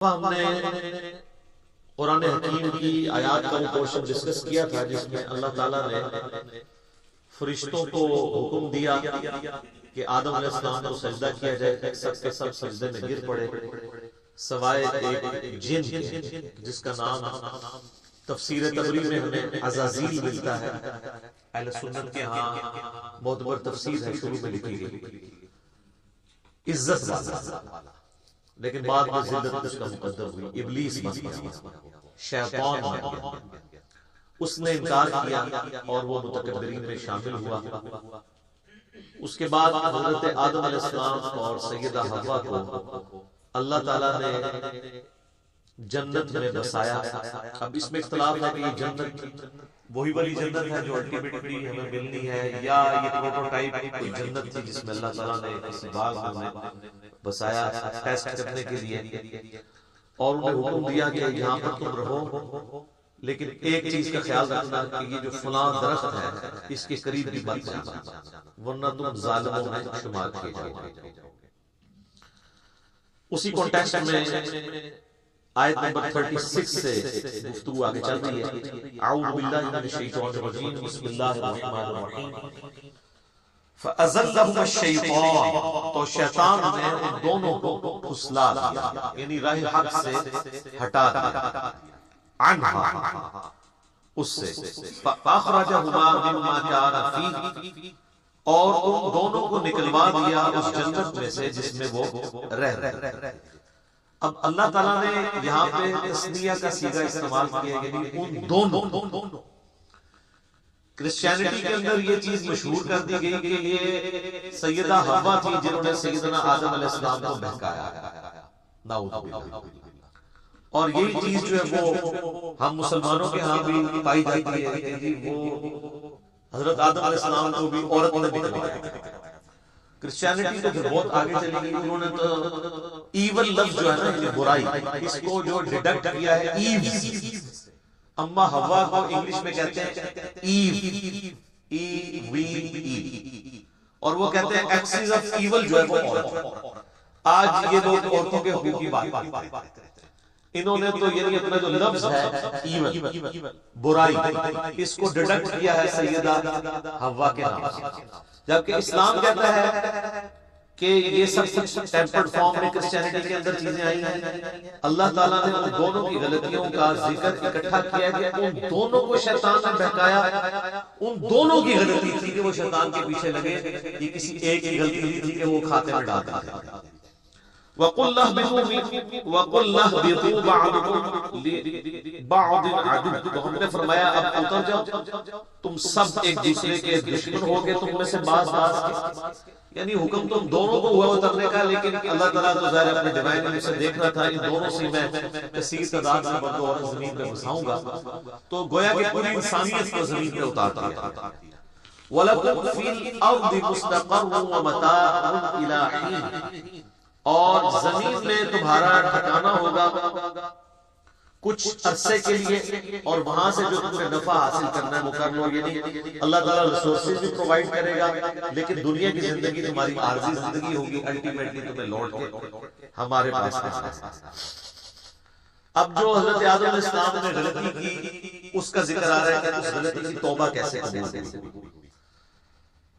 ہم نے قرآن حکیم کی آیات کا پورشن ڈسکس کیا تھا جس میں اللہ تعالیٰ نے فرشتوں کو حکم دیا کہ آدم علیہ السلام کو سجدہ کیا جائے، سب کے سب سجدے میں گر پڑے سوائے ایک جن جس کا نام تفسیر تبری میں ہمیں عزازیل ملتا ہے۔ اہل سنت کے ہاں معتبر تفسیر ہے، شروع میں لکھی گئی عزت والا، لیکن بعد میں ذلت اس کا مقدر ہوئی، ابلیس بن گیا، شیطان بن گیا، اس نے انکار کیا اور وہ متکبرین میں شامل ہوا۔ اس کے بعد حضرت آدم علیہ السلام اور سیدہ حوا کو اللہ تعالیٰ نے جنت میں بسایا۔ اب اس میں اختلاف ہے کہ یہ جنت وہی والی جنت ہے جو الٹیمیٹلی ہمیں ملنی ہے، یا یہ پروٹوٹائپ کوئی جنت تھی جس میں اللہ تعالیٰ نے کسی باغ میں بسایا ٹیسٹ کرنے کے لیے، اور انہیں حکم دیا کہ یہاں پر تم رہو، لیکن ایک چیز کا خیال رکھنا کہ یہ جو فلاں درخت ہے اس کے قریب بھی مت جانا ورنہ تم ظالموں میں شمار کیے جاؤ گے۔ اسی کانٹیکسٹ میں آیت نمبر 36 سے گفتگو آگے چل رہی ہے۔ اعوذ باللہ من الشیطان الرجیم، بسم اللہ الرحمن الرحیم۔ فَأَزَلَّهُمَا الشَّيْطَانُ، تو شیطان نے ان دونوں کو پھسلا دیا، یعنی راہ حق سے ہٹا دیا، عنہا، اس سے، فَأَخْرَجَهُمَا مِمَّا كَانَ فِيهِ، اور ان دونوں کو نکلوا دیا اس جنت میں سے جس میں وہ رہ رہے۔ اب اللہ تعالیٰ نے یہاں پہ تسنیہ کا صیغہ استعمال کیا، یعنی ان دونوں۔ کرسچینٹی کے اندر یہ چیز مشہور کر دی گئی کہ یہ سیدہ حوا تھی جنہوں نے سیدنا آدم علیہ السلام کو بہکایا، نعوذ باللہ۔ اور یہی چیز جو ہے وہ ہم مسلمانوں کے ہاں بھی پائی جاتی ہے کہ وہ حضرت آدم علیہ السلام کو بھی عورت نے بہکایا۔ کرسچینٹی تو پھر بہت آگے چلی گئی، انہوں نے تو ایول لفظ جو ہے نا، یہ برائی، اس کو جو ڈیڈکٹ کیا ہے ایو، اما حوا کو انگلش میں کہتے ہیں ایو، ای وی ای، اور وہ کہتے ہیں ایکسس آف ایول جو ہے وہ عورت۔ آج یہ لوگ عورتوں کے حقوق کی بات کرتے ہیں، انہوں نے تو یعنی اپنا جو لفظ ہے ایول، برائی، اس کو ڈیڈکٹ کیا ہے سیدہ حوا کے نام سے، جبکہ اسلام کہتا ہے کہ یہ سب کچھ ٹیمپرڈ فارم میں کرسچینٹی کے اندر چیزیں آئی ہیں۔ اللہ تعالیٰ نے ان دونوں کی غلطیوں کا ذکر اکٹھا کیا کہ ان دونوں کو شیطان نے بہکایا، ان دونوں کی غلطی تھی کہ وہ شیطان کے پیچھے لگے، یہ کسی ایک کی غلطی نہیں تھی کہ وہ کھاتے میں ڈالتا تھا۔ وَقُلْ اهْبِطُوا بَعْضُكُمْ لِبَعْضٍ عَدُوٌّ، تو ہم نے فرمایا اب اتر جاؤ، تم سب ایک دوسرے کے دشمن ہو گے، تم میں سے بعض کے، یعنی حکم تم دونوں کو ہوا اترنے کا، لیکن اللہ تعالیٰ تو ظاہر اپنے ڈیوائن علم سے دیکھ رہا تھا ان دونوں سے میں کثیر تعداد سے مرد اور زمین پہ بساؤں گا، تو گویا کہ پوری انسانیت کو زمین پہ اتار دیا۔ وَلَكُمْ فِي الْأَرْضِ مُسْتَقَرٌّ وَمَتَاعٌ إِلَىٰ حِينٍ، اور زمین میں تمہارا ٹھکانہ ہوگا کچھ عرصے کے لیے، اور وہاں سے جو تمہیں نفع حاصل کرنا ہے وہ کر لو، یعنی اللہ تعالیٰ ریسورسز بھی پرووائڈ کرے گا، لیکن دنیا کی زندگی تمہاری عارضی زندگی ہوگی، الٹیمیٹلی تمہیں لوٹ کے ہمارے پاس آنا۔ اب جو حضرت آدم علیہ السلام نے غلطی کی اس کا ذکر آ رہا ہے کہ اس غلطی کی توبہ کیسے قبول کی۔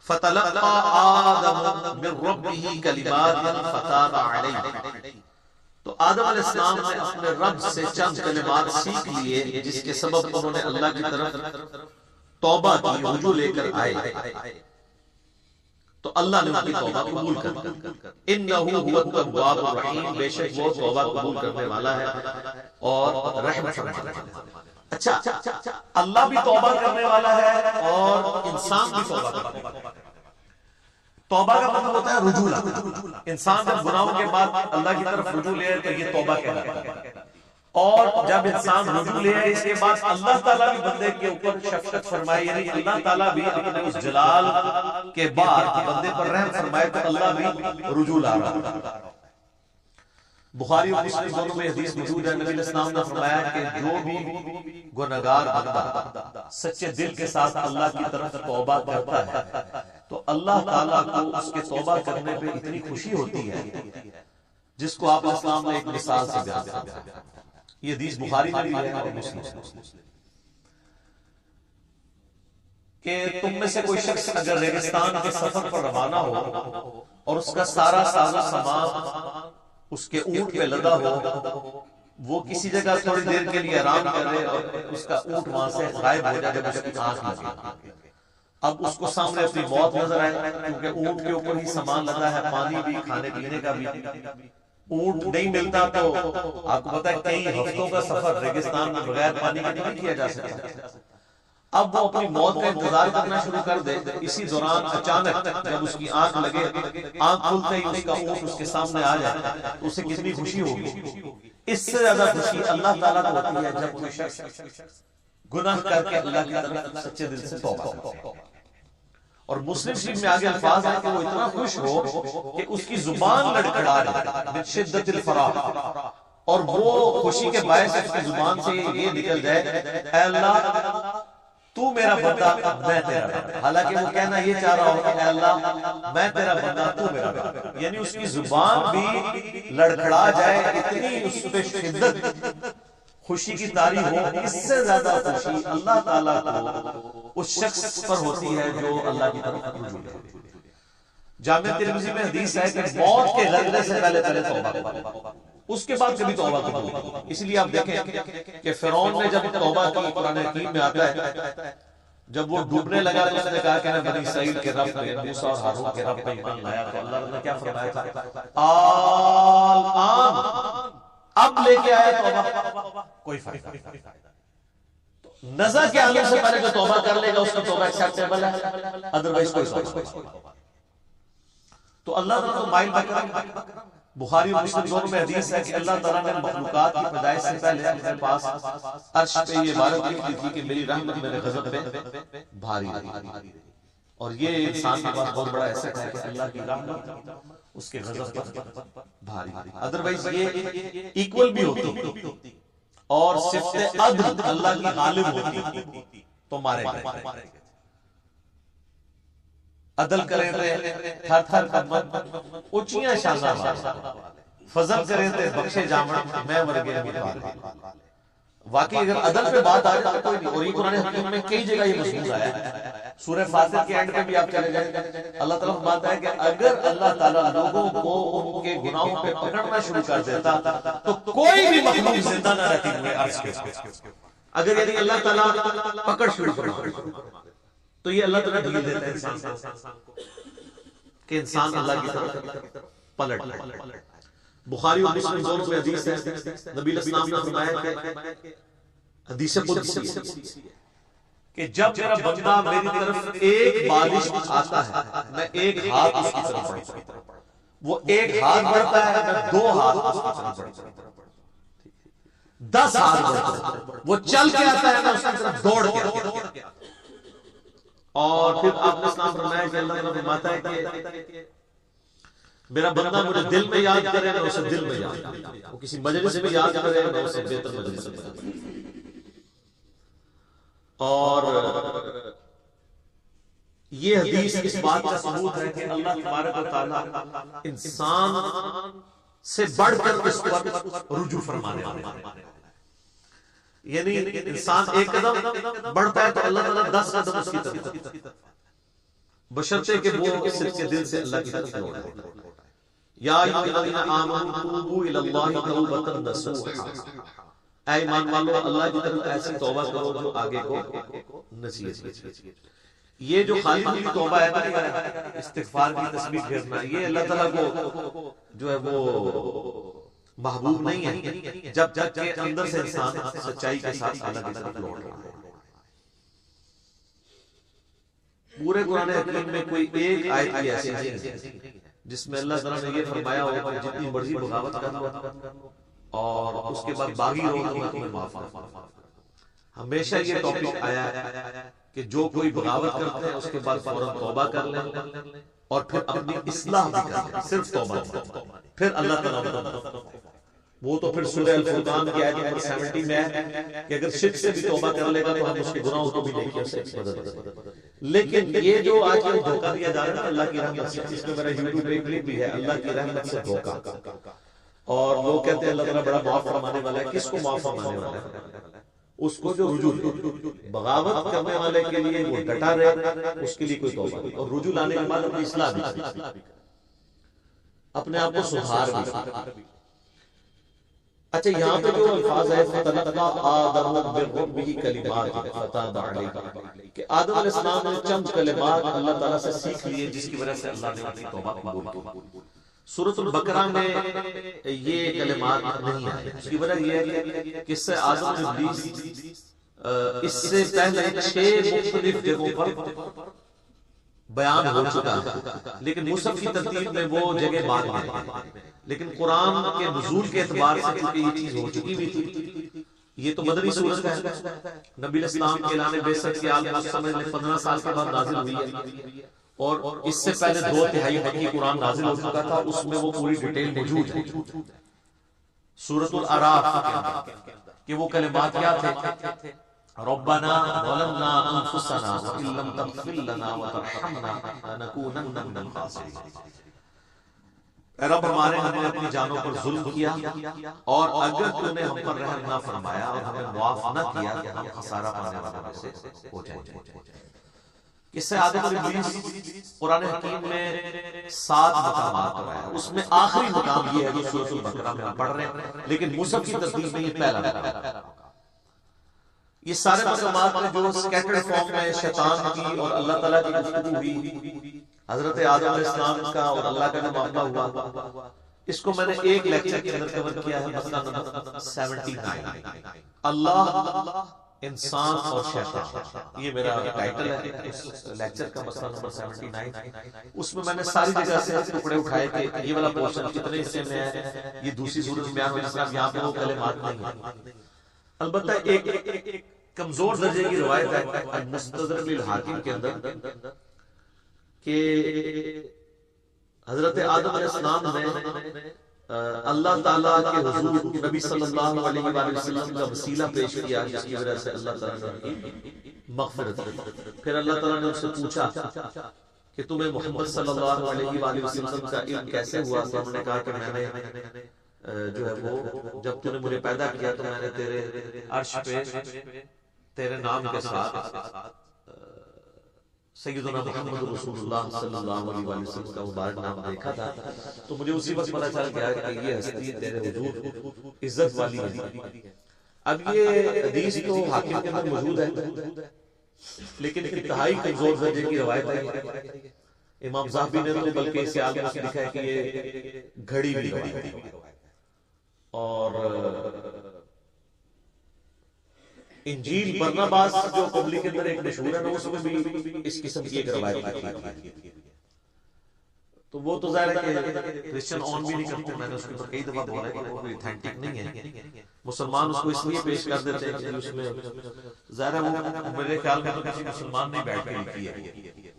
فَتَلَقَّى آدَمُ مِن رَّبِّهِ كَلِمَاتٍ فَتَابَ عَلَيْهِ، تو آدم علیہ السلام نے اپنے رب سے چند کلمات سیکھ لیے جس کے سبب انہوں نے اللہ کی طرف توبہ کی، رجوع لے کر آئے، تو اللہ نے ان کی توبہ قبول کر لی۔ اِنَّهُ هُوَ التَّوَّابُ الرَّحِيمُ، بے شک وہ توبہ قبول کرنے والا ہے اور رحم فرمانے والا ہے۔ اچھا، اللہ بھی توبہ کرنے والا ہے اور انسان بھی توبہ کرنے والا ہے۔ توبہ کا مطلب ہوتا ہے رجوع لانا، انسان جب گناہوں کے بعد اللہ کی طرف رجوع لے تو یہ توبہ کہلاتا ہے، اور جب انسان رجوع لے اس کے بعد اللہ تعالیٰ بھی بندے کے اوپر شفقت فرمائے، یعنی اللہ تعالیٰ بھی اپنے اس جلال کے بعد بندے پر رحم فرمائے تو اللہ بھی رجوع لا رہا ہے۔ بخاری اور مسلم دونوں میں حدیث موجود ہے، نبی علیہ السلام نے فرمایا کہ جو بھی گنہگار بندہ سچے دل کے ساتھ اللہ کی طرف توبہ کرتا ہے تو اللہ تعالیٰ کو اس کے توبہ کرنے پہ اتنی خوشی ہوتی ہے جس کو آپ اسلام نے ایک مثال سے بیان کیا. یہ حدیث بخاری میں بھی ہے اور مسلم کہ تم میں سے کوئی شخص اگر ریگستان کے سفر پر روانہ ہو اور اس کا سارا ساز و سامان اس کے اونٹ پہ لدا ہو، وہ کسی جگہ تھوڑی دیر کے لیے آرام کرے اور اس کا اونٹ وہاں سے غائب ہو جائے جب اس کی آنکھ لگے. اب اس کو سامنے اپنی موت نظر آئے کیونکہ اونٹ کے اوپر ہی سامان لدا ہے، پانی بھی، کھانے پینے کا بھی. اونٹ نہیں ملتا تو آپ کو پتا ہے کئی ہفتوں کا سفر ریگستان میں بغیر پانی کے نہیں کیا جا سکتا. اب وہ اپنی موت کا انتظار کرنا شروع کر دے. اسی دوران اچانک جب اس کی آنکھ لگے، آنکھ کھلتے ہی اس کا اونٹ اس کے سامنے آ جائے تو اسے کتنی خوشی ہوگی. اس سے زیادہ خوشی اللہ تعالیٰ کو ہوتی ہے جب کوئی شخص گناہ کر کے اللہ کی طرف سچے دل سے توبہ کرتا ہے. اور مسلم شریف میں آگے الفاظ ہیں کہ وہ اتنا خوش ہو کہ اس کی زبان لڑکھڑا رہی من شدت الفرح، اور وہ خوشی کے باعث اس کی زبان سے یہ نکل جائے اے اللہ تو میرا بندہ میں تیرا بندہ. حالانکہ وہ کہنا یہ چاہ رہا ہو کہ اے اللہ میں تیرا بندہ تو میرا بندہ، یعنی اس کی زبان بھی لڑکھڑا جائے، اتنی اس پہ شدت خوشی کی طاری ہو. اس سے زیادہ خوشی اللہ تعالیٰ کو اس شخص پر ہوتی ہے جو اللہ کی طرف رجوع ہے. جامع ترمذی میں حدیث ہے کہ موت کے غلبے سے پہلے توبہ کرو، اس کے بعد کبھی توبہ کرو. اس لیے آپ دیکھیں کہ فرعون نے جب توبہ کی، قرآن حکیم میں آتا ہے جب وہ ڈوبنے لگا تو اس نے کہا کہ میں بنی اسرائیل کے رب پہ، موسیٰ اور ہارون کے رب پہ ایمان لایا. تو اللہ نے کیا فرمایا تھا؟ الآن، اب لے کے آیا توبہ، کوئی فائدہ نہیں. نزا کے عالم سے پہلے جو توبہ کر لے گا اس کی توبہ ایکسیپٹیبل ہے، ادروائز کوئی توبہ. تو اللہ تعالیٰ کو مائل بکرم. بخاری اور مسلم دونوں میں حدیث ہے کہ اللہ تعالیٰ نے مخلوقات کی پیدائش سے پہلے اپنے پاس عرش پہ یہ عبارت لکھی تھی کہ میری رحمت میرے غضب پہ بھاری رہی. اور یہ انسان کے پاس بہت بڑا ایسٹ ہے کہ اللہ کی رحمت اس کے غضب پر بھاری. ادروائز یہ ایکول بھی ہوتی اور صفت عدل اللہ کی غالب ہوتی تو مارے گئے. عدل کریں تھے تھر تھر قدمت اونچیاں شانہ فضل کریں تھے بخشے جامن میں ورگے امیدوار. واقعی اگر عدل پہ بات آ جائے کوئی نہیں. اور یہ قرآن حکیم میں کئی جگہ یہ مضمون آیا ہے. سورہ فاطر کے اینڈ پہ بھی آپ چلے جائیں اللہ تعالیٰ فرماتا ہے کہ اگر اللہ تعالیٰ لوگوں کو ان کے گناہوں پہ پکڑنا شروع کر دیتا تو کوئی بھی مخلوق زندہ نہ رہتی ہوئے عرض کے. اگر یعنی اللہ تعالیٰ پکڑ شروع کرنا تو یہ اللہ تعالیٰ ڈھیل دیتا ہے انسان کو کہ انسان اللہ کی طرف پلٹ. بخاری اور مسلم دونوں میں حدیث ہے نبی الاسلام نے فرمایا کہ حدیث قدسی کہ جب میرا بندہ میری طرف ایک بالش آتا ہے میں ایک ہاتھ اس کی طرف بڑھتا ہوں، وہ ایک ہاتھ بڑھتا ہے میں دو ہاتھ اس کی طرف بڑھتا ہوں، 10 ہاتھ بڑھتا ہوں، وہ چل کے آتا ہے میں اس کی طرف دوڑ کے آتا ہوں. اور پھر آپ نے اسلام فرمایا کہ اللہ تعالیٰ فرماتا ہے کہ میرا بندہ مجھے دل میں یاد کرے میں اسے دل میں یاد کرے، وہ کسی مجلس میں یاد کرے میں اسے بہتر مجلس میں یاد کرے. اور یہ حدیث اس بات کا ثبوت ہے کہ اللہ تبارک و تعالیٰ انسان سے بڑھ کر اس پر رجوع فرمانے والے ہیں. یعنی انسان ایک قدم بڑھتا ہے تو اللہ تعالیٰ 10 قدم اس کی طرف بشرطے کہ وہ صرف کے دل سے اللہ کی طرف لوٹ ہے. یا ایھا الذین آمنوا توبوا الی اللہ توبۃ نصوحا، اے ایمان والو اللہ کی طرف ایسی توبہ کرو جو آگے کو نصیحت کی. یہ جو خالی دل کی توبہ ہے نا استغفار کی تسبیح پھیرنا، یہ اللہ تعالیٰ کو جو ہے وہ محبوب نہیں ہے جب تک کہ اندر سے انسان سچائی کے ساتھ اللہ کی طرف لوٹ رہا ہے. پورے قرآن حکیم میں کوئی ایک آیت ایسی نہیں جس میں اللہ تعالیٰ نے یہ فرمایا ہو کہ جتنی مرضی بغاوت کر لو اور اس کے بعد باغی رہو تو میں تمہیں معاف کروں. ہمیشہ یہ ٹاپک آیا ہے کہ جو کوئی بغاوت کرتے ہیں اس کے بعد فوراً توبہ کر لیں اور پھر اپنی اصلاح بھی کر لیں. صرف توبہ پھر اللہ تعالیٰ وہ تو پھر سورہ الفرقان کی آیت نمبر 70 میں ہے کہ اگر شرک سے بھی توبہ کر لے گا تو ہم اس کے گناہوں کو بھی نیکیوں سے بدل دیں. لیکن یہ جو آج کل دھوکہ دیا جا رہا ہے اللہ کی رحمت سے، اس میں میرا یوٹیوب پہ کلپ بھی ہے اللہ کی رحمت سے دھوکہ. اور لوگ کہتے ہیں اللہ تعالیٰ بڑا معاف فرمانے والا ہے. کس کو معاف فرمانے والا ہے؟ اس کو جو رجوع بغاوت کرنے والے کے لیے وہ ڈٹا رہے، اس کے لیے کوئی توبہ نہیں. اور رجوع لانے کے بعد اپنی اصلاح بھی، اپنے آپ کو سدھار بھی. اچھا یہاں پہ جو الفاظ ہے فَتَلَقَّى آدَمُ مِن رَّبِّهِ كَلِمَاتٍ فَتَابَ عَلَيْهِ، کہ آدم علیہ السلام نے چند کلمات اللہ تعالیٰ سے سیکھ لیے جس کی وجہ سے اللہ نے ان کی توبہ قبول کی. سورۃ البقرہ میں یہ کلمات نہیں آئے. اس کی وجہ یہ ہے کہ اس سے آدم اور ابلیس اس سے پہلے 6 مختلف جگہوں پر بیان ہو چکا ہے، لیکن مصحف کی ترتیب میں وہ جگہ بعد میں ہے. لیکن قرآن کے نزول کے اعتبار سے چونکہ یہ چیز ہو چکی بھی تھی. یہ تو مدنی سورت ہے، نبی علیہ السلام کے اعلان بعثت کے عالم اس سمجھ لیں 15 سال کے بعد نازل ہوئی ہے، اور اس سے پہلے 2/3 مکی قرآن نازل ہو چکا تھا. اس میں وہ پوری ڈیٹیل موجود ہے سورۃ الاعراف کے اندر کہ وہ کلمات کیا تھے. ربنا ظلمنا انفسنا وان لم تغفر لنا وترحمنا لنكونن من الخاسرین. اے رب ہمارے، ہم نے اپنی جانوں پر ظلم کیا، اور اگر تو نے ہم پر رحم نہ فرمایا اور ہمیں معاف نہ کیا کہ ہم خسارہ پانے والوں میں سے ہو جائیں گے. اس سے آدم اور ابلیس قرآن حکیم میں 7 مقامات پر آیا. اس میں آخری مقام یہ ہے جو سورۃ البقرہ میں ہم پڑھ رہے ہیں، لیکن مصحف کی ترتیب میں یہ پہلا مقام ہے. یہ سارے مقامات میں جو سکیٹرڈ فارم میں شیطان کی اور اللہ تعالیٰ کی گفتگو ہوئی، حضرت آدم علیہ السلام کا اور اللہ کا جو معاملہ ہوا، اس کو میں نے ایک لیکچر کے اندر کور کیا ہے، مسئلہ نمبر 79، اللہ، انسان اور شیطان. یہ میرا ٹائٹل ہے اس لیکچر کا، مسئلہ نمبر 79. اس میں نے ساری جگہ سے ٹکڑے اٹھائے کہ یہ والا پورشن کتنے حصے میں ہے، یہ دوسری صورت میں بیان ہو جس میں یہاں پہ وہ کلمات نہیں ہیں. البتہ ایک کمزور درجے کی روایت ہے المستدرک للحاکم کے اندر کہ حضرت آدم علیہ السلام نے اللہ تعالیٰ کے حضور نبی صلی اللہ علیہ وآلہ وسلم کا وسیلہ پیش کیا جس کی وجہ سے اللہ تعالیٰ نے مغفرت کی. پھر اللہ تعالیٰ نے ان سے پوچھا کہ تمہیں محمد صلی اللہ علیہ وآلہ وسلم کا علم کیسے ہوا؟ تو انہوں نے کہا کہ میں نے جو ہے وہ جب تو نے مجھے پیدا کیا تو میں نے تیرے عرش پہ تیرے نام کے ساتھ سیدنا محمد رسول اللہ صلی اللہ علیہ وسلم کا مبارک نام دیکھا تھا، تو مجھے اسی وقت پتہ چل گیا کہ یہ ہستی تیرے حضور عزت والی ہے. اب یہ حدیث تو حاکم کے اندر موجود ہے، لیکن انتہائی کمزور درجے کی روایت ہے. امام ذہبی نے تو بلکہ اس عالم میں لکھا ہے کہ یہ گھڑی ہوئی روایت ہے. اور انجیل برناباس جو قبلی کے اندر ایک مشہور ہے نا، اس میں بھی اس قسم کی ایک روایت ہے. تو وہ تو ظاہر ہے کہ کرسچن آن بھی نہیں کرتے. میں نے اس کے اوپر کئی دفعہ بولا ہے کہ وہ کوئی اتھینٹک نہیں ہے. مسلمان اس کو اس لیے پیش کر دیتے ہیں کہ اس میں ظاہر ہے وہ میرے خیال میں تو کسی مسلمان نے بیٹھ کے لکھی ہے،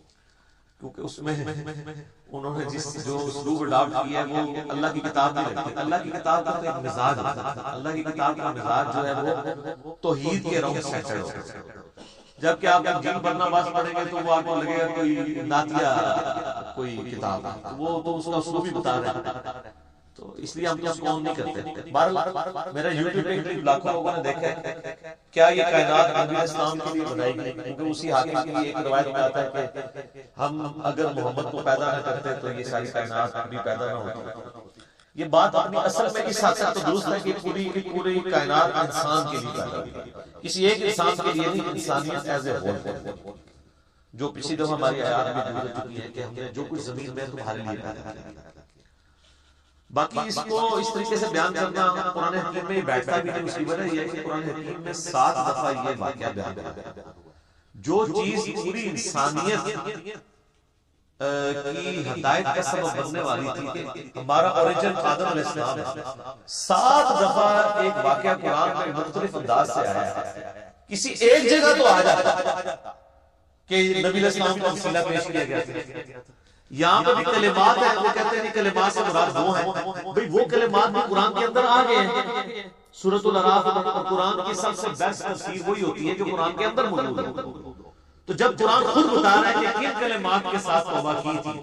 کیونکہ اس میں انہوں نے جو اسلوب اڈاپٹ کیا ہے وہ اللہ کی کتاب نہیں رکھتے. اللہ کی کتاب کا تو ایک مزاج ہے، اللہ کی کتاب کا مزاج جو ہے وہ توحید کے راؤنڈ سیٹل ہوتا ہے. جبکہ آپ انجیل برناباس پڑھیں گے تو وہ آپ کو لگے گا کوئی نعتیہ کوئی کتاب ہے، وہ تو اس کا اسلوب بھی بتا رہے ہیں. تو اس لیے ہم تو اس کو آن نہیں کرتے. بہرحال میرا یوٹیوب پہ کلپ لاکھوں لوگوں نے دیکھا ہے. کیا یہ کائنات نبی علیہ السلام کے لیے بنائی گئی؟ کیونکہ اسی حاکم کی ایک روایت میں آتا ہے کہ ہم اگر محمد کو پیدا نہ کرتے تو یہ ساری کائنات بھی پیدا نہ ہوتی. یہ بات اپنی اصل میں اس حد تک تو درست ہے کہ پوری کائنات انسان کے لیے پیدا ہوئی، کسی ایک انسان کے لیے نہیں، انسانیت ایز اے ہول. جو پچھلی دفعہ ہماری آیات میں گزر چکی ہے کہ ہم نے جو کچھ زمین میں تمہارے لیے پیدا کیا. باقی اس کو اس طریقے سے بیان کرنا قرآن حکیم میں بیٹھتا بھی نہیں. اس کی وجہ یہ ہے کہ قرآن حکیم میں 7 دفعہ یہ واقعہ بیان کرتا ہے. جو چیز پوری انسانیت کی ہدایت کا سبب بننے والی تھی کہ ہمارا اوریجن آدم علیہ السلام ہے، 7 دفعہ ایک واقعہ قرآن میں مختلف انداز سے آیا ہے. کسی ایک جگہ تو آ جاتا کہ نبی علیہ السلام کا وسیلہ پیش کیا گیا تھا. یہاں پہ بھی کلمات ہیں، وہ کہتے ہیں کلمات سے مراد وہ ہیں. بھئی وہ کلمات بھی قرآن کے اندر آ گئے ہیں. سورۃ الاعراف اور قرآن کی سب سے بیسٹ تفسیر وہی ہوتی ہے جو قرآن کے اندر موجود ہے. تو جب قرآن خود بتا رہا ہے کہ کن کلمات کے ساتھ توبہ کی تھی،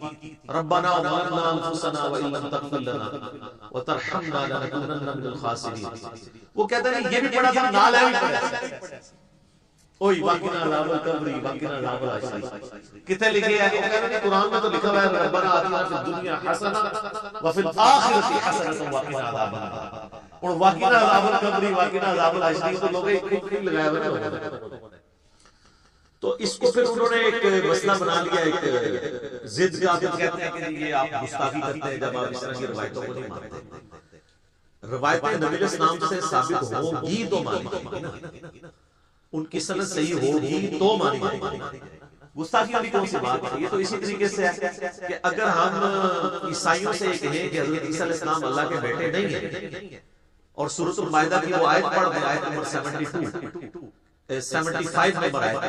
ربنا ظلمنا انفسنا وان لم تغفر لنا وترحمنا لنكونن من الخاسرین، وہ کہتا ہے یہ بھی پڑھا تھا، نال ہے بھی پڑھا اوئی واقعنا عذاب القبر واقعنا عذاب الحشر، کتنے لکھے ہیں؟ وہ کہتے ہیں قرآن میں تو لکھا ہوا ہے ربنا آتنا فی الدنیا حسنہ وفی الآخرۃ حسنہ وقنا عذاب النار، اور واقعنا عذاب القبر واقعنا عذاب الحشر تو لوگ ایک لگایا ہوا ہے۔ تو اس کو پھر انہوں نے ایک مسئلہ بنا لیا، ایک ضد کا، پھر کہتے ہیں کہ یہ آپ گستاخی کرتے ہیں جب آپ اس طرح کی روایتوں کو نہیں مانتے۔ روایتیں نبی علیہ السلام سے ثابت ہوگی تو مانی جائیں گی نا، ان کی سند صحیح ہوگی تو مانی جائیں گی۔ گستاخی والی کون سی بات ہے؟ یہ تو اسی طریقے سے ہے کہ اگر ہم عیسائیوں سے یہ کہیں کہ حضرت عیسیٰ علیہ السلام اللہ کے بیٹے نہیں ہیں، اور سورۃ المائدہ کی وہ آیت پڑھ دیں، آیت نمبر 75 نمبر آیت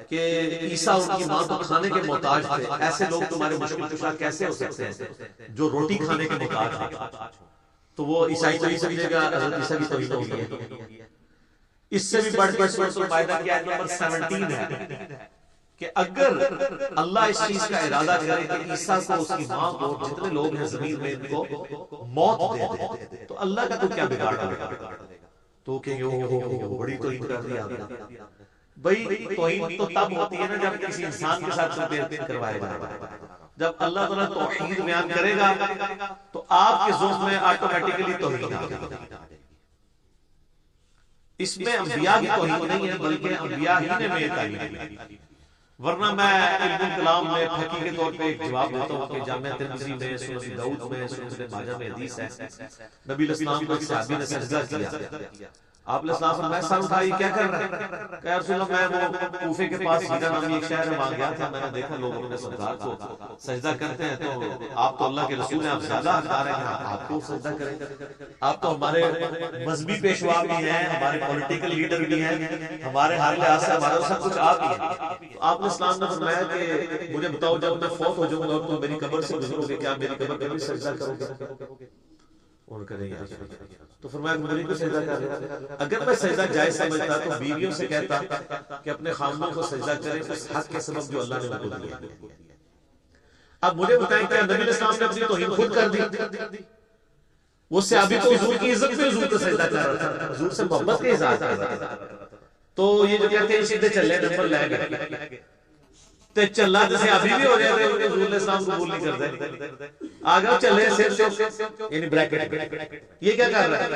کہ عیسیٰ ان کی ماں کو کھانے کے محتاج تھے، ایسے لوگ تمہارے مشکل کشا کیسے ہو سکتے ہیں جو روٹی کھانے کے محتاج ہیں؟ تو وہ عیسائی تو یہ سمجھے گا حضرت عیسیٰ کی توہین ہوئی ہے۔ اس سے بھی بڑھ کے سورۃ المائدہ کی آیت نمبر 17 ہے کہ اگر اللہ اس چیز کا ارادہ کرے کہ عیسیٰ کو، اس کی ماں کو، جتنے لوگ ہیں زمین میں ان کو موت دے دے تو اللہ کا تو کیا بگاڑ ہوگا؟ تو کہ یہ بڑی توہین کر دیا آپ نے۔ بھئی توہین تو تب ہوتی ہے نا جب کسی انسان کے ساتھ تنقید کروایا جاتا ہے۔ جب اللہ تعالیٰ توحید بیان کرے گا تو آپ کے ذوق میں آٹومیٹکلی توہین آ جائے گا۔ اس میں انبیاء کی توہین نہیں ہے بلکہ انبیاء ہی نے میرے تعلیم کی، ورنہ میں علم الکلام میں حقیقی کے طور پہ ایک جواب دیتا ہوں کہ جامعہ ترمذی میں، سنن داؤد میں، سنن ماجہ میں حدیث ہے، نبی علیہ السلام کو ایک صحابی نے سجدہ کیا، آپ علیہ السلام فرمایا سر اٹھائی کیا کر رہے ہیں؟ کہ یا رسول اللہ میں وہ کوفے کے پاس سیدھا نامی ایک شہر ہے وہاں گیا تھا، میں نے دیکھا لوگ اپنے سردار کو سجدہ کرتے ہیں، تو آپ تو اللہ کے رسول ہیں، آپ زیادہ حقدار ہیں کہ آپ کو سجدہ کریں، آپ تو ہمارے مذہبی پیشوا بھی ہیں، ہمارے پولیٹیکل لیڈر بھی ہیں، ہمارے ہر لحاظ سے ہمارا سب کچھ آپ ہی ہے۔ تو آپ نے اسلام نے فرمایا کہ مجھے بتاؤ جب میں فوت ہو جاؤں گا اور تم میری قبر سے گزرو گے کیا میری قبر پہ بھی سجدہ کرو گے؟ ان کا نہیں۔ تو فرمایا مجھے کو سجدہ کر رہا، اگر میں سجدہ جائز سمجھتا تو بیویوں سے کہتا کہ اپنے خاندان کو سجدہ کریں اس حق کے سبب جو اللہ نے ان کو دیا۔ اب مجھے بتائیں کہ نبی علیہ السلام نے اپنی توہین خود کر دی، وہ صحابی تو حضور کی عزت میں حضور کو سجدہ کر رہا تھا، حضور سے محبت کے اظہار کر رہا تھا۔ تو یہ جو کہتے ہیں سیدھے چلے نمبر لے گئے تے چلا جیسے ابھی بھی ہو جائے تھے حضور علیہ السلام قبول نہیں کرتے، آگے چلے سر چوک یعنی بریکٹ، یہ کیا کر رہا ہے؟